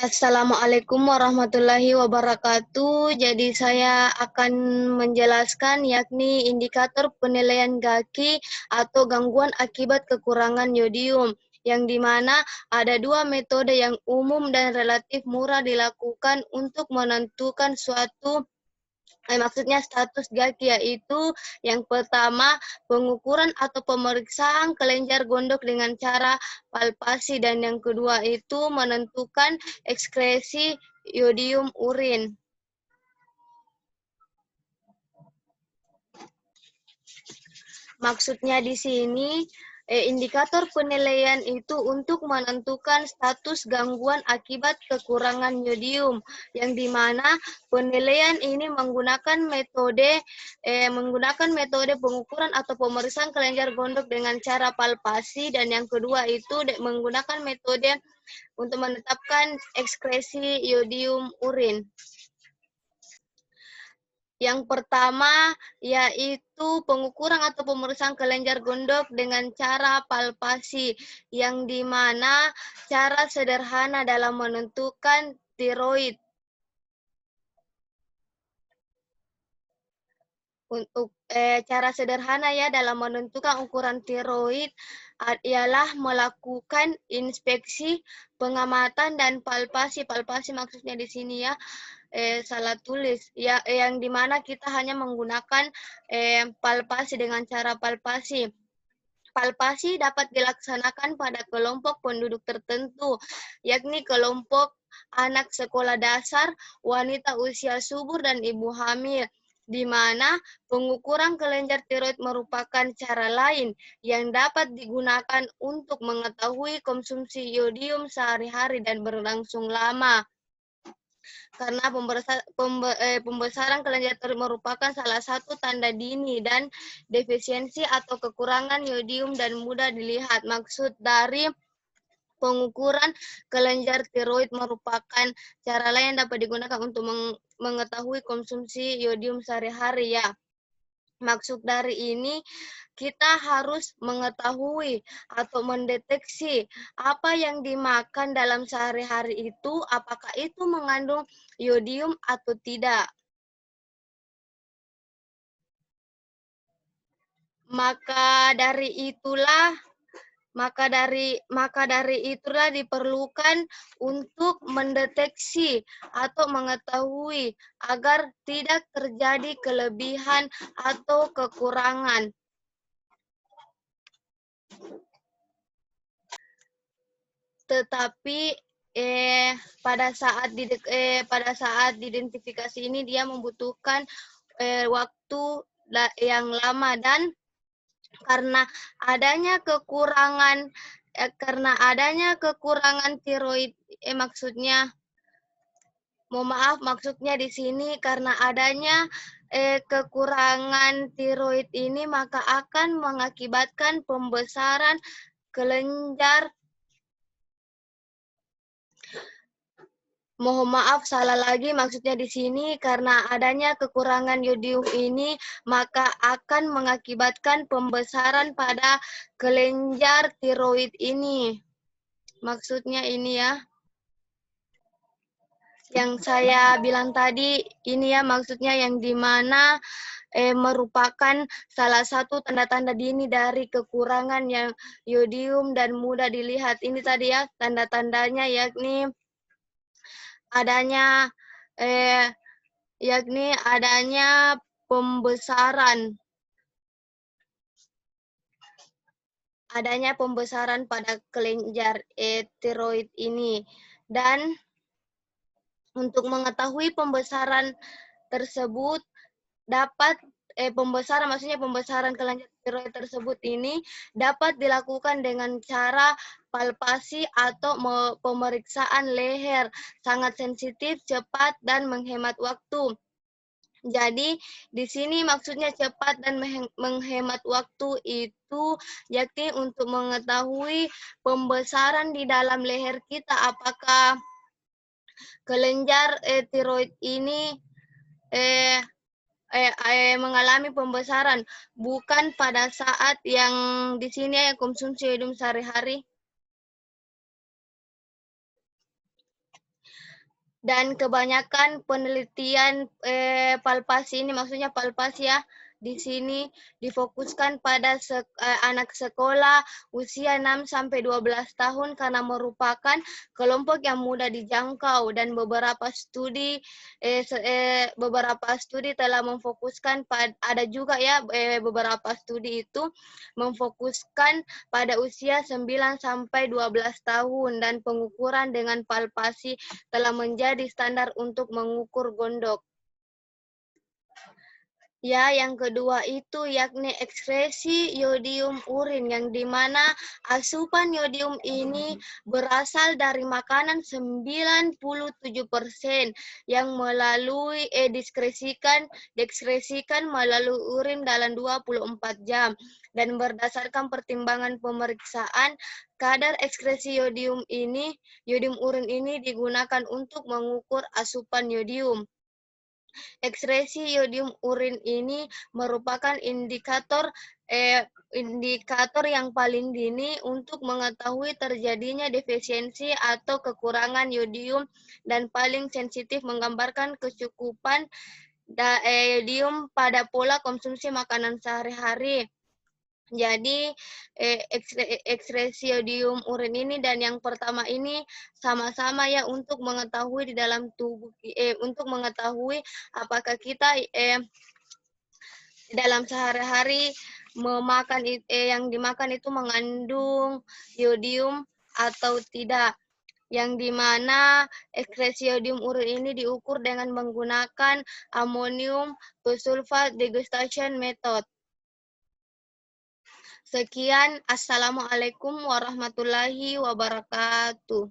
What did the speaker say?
Assalamualaikum warahmatullahi wabarakatuh. Jadi saya akan menjelaskan yakni indikator penilaian GAKI atau gangguan akibat kekurangan yodium, yang dimana ada dua metode yang umum dan relatif murah dilakukan untuk menentukan suatu maksudnya status GAKI, yaitu yang pertama pengukuran atau pemeriksaan kelenjar gondok dengan cara palpasi, dan yang kedua itu menentukan ekskresi yodium urin. Maksudnya di sini indikator penilaian itu untuk menentukan status gangguan akibat kekurangan yodium, yang dimana penilaian ini menggunakan metode pengukuran atau pemeriksaan kelenjar gondok dengan cara palpasi, dan yang kedua itu menggunakan metode untuk menetapkan ekskresi yodium urin. Yang pertama yaitu pengukuran atau pemeriksaan kelenjar gondok dengan cara palpasi, yang dimana cara sederhana dalam menentukan tiroid. Untuk cara sederhana ya dalam menentukan ukuran tiroid ialah melakukan inspeksi, pengamatan, dan palpasi. Palpasi maksudnya di sini ya salah tulis ya, yang dimana kita hanya menggunakan palpasi dengan cara palpasi. Palpasi dapat dilaksanakan pada kelompok penduduk tertentu, yakni kelompok anak sekolah dasar, wanita usia subur, dan ibu hamil, di mana pengukuran kelenjar tiroid merupakan cara lain yang dapat digunakan untuk mengetahui konsumsi yodium sehari-hari dan berlangsung lama. Karena pembesaran kelenjar tiroid merupakan salah satu tanda dini dan defisiensi atau kekurangan yodium dan mudah dilihat. Maksud dari pengukuran kelenjar tiroid merupakan cara lain yang dapat digunakan untuk mengetahui konsumsi yodium sehari-hari ya. Maksud dari ini, kita harus mengetahui atau mendeteksi apa yang dimakan dalam sehari-hari itu, apakah itu mengandung yodium atau tidak. Maka dari itulah diperlukan untuk mendeteksi atau mengetahui agar tidak terjadi kelebihan atau kekurangan. Tetapi pada saat identifikasi ini dia membutuhkan waktu yang lama, dan karena adanya kekurangan tiroid, maksudnya di sini karena adanya kekurangan tiroid ini maka akan mengakibatkan pembesaran kelenjar. Mohon maaf, salah lagi maksudnya di sini karena adanya kekurangan yodium ini maka akan mengakibatkan pembesaran pada kelenjar tiroid ini. Maksudnya ini ya. Yang saya bilang tadi ini ya, maksudnya yang dimana merupakan salah satu tanda-tanda dini dari kekurangan yang yodium dan mudah dilihat. Ini tadi ya tanda-tandanya, yakni adanya pembesaran pada kelenjar tiroid ini. Dan untuk mengetahui pembesaran tersebut pembesaran kelenjar tiroid tersebut ini dapat dilakukan dengan cara palpasi atau pemeriksaan leher, sangat sensitif, cepat, dan menghemat waktu. Jadi di sini maksudnya cepat dan menghemat waktu itu yakni untuk mengetahui pembesaran di dalam leher kita, apakah kelenjar tiroid ini mengalami pembesaran, bukan pada saat yang di sini konsumsi yodium sehari-hari. Dan kebanyakan penelitian palpasi ini, maksudnya palpasi ya, di sini difokuskan pada anak sekolah usia 6 sampai 12 tahun karena merupakan kelompok yang mudah dijangkau, dan beberapa studi telah memfokuskan ada juga ya beberapa studi itu memfokuskan pada usia 9 sampai 12 tahun, dan pengukuran dengan palpasi telah menjadi standar untuk mengukur gondok. Ya, yang kedua itu yakni ekskresi yodium urin, yang dimana asupan yodium ini berasal dari makanan 97% yang melalui diekskresikan melalui urin dalam 24 jam. Dan berdasarkan pertimbangan pemeriksaan, kadar ekskresi yodium urin ini digunakan untuk mengukur asupan yodium. Ekskresi yodium urin ini merupakan indikator yang paling dini untuk mengetahui terjadinya defisiensi atau kekurangan yodium, dan paling sensitif menggambarkan kecukupan yodium pada pola konsumsi makanan sehari-hari. Jadi ekskresi yodium urin ini dan yang pertama ini sama-sama ya untuk mengetahui di dalam tubuh, untuk mengetahui apakah kita dalam sehari-hari yang dimakan itu mengandung yodium atau tidak. Yang dimana ekskresi yodium urin ini diukur dengan menggunakan amonium bisulfat degustation method. Sekian, Assalamualaikum warahmatullahi wabarakatuh.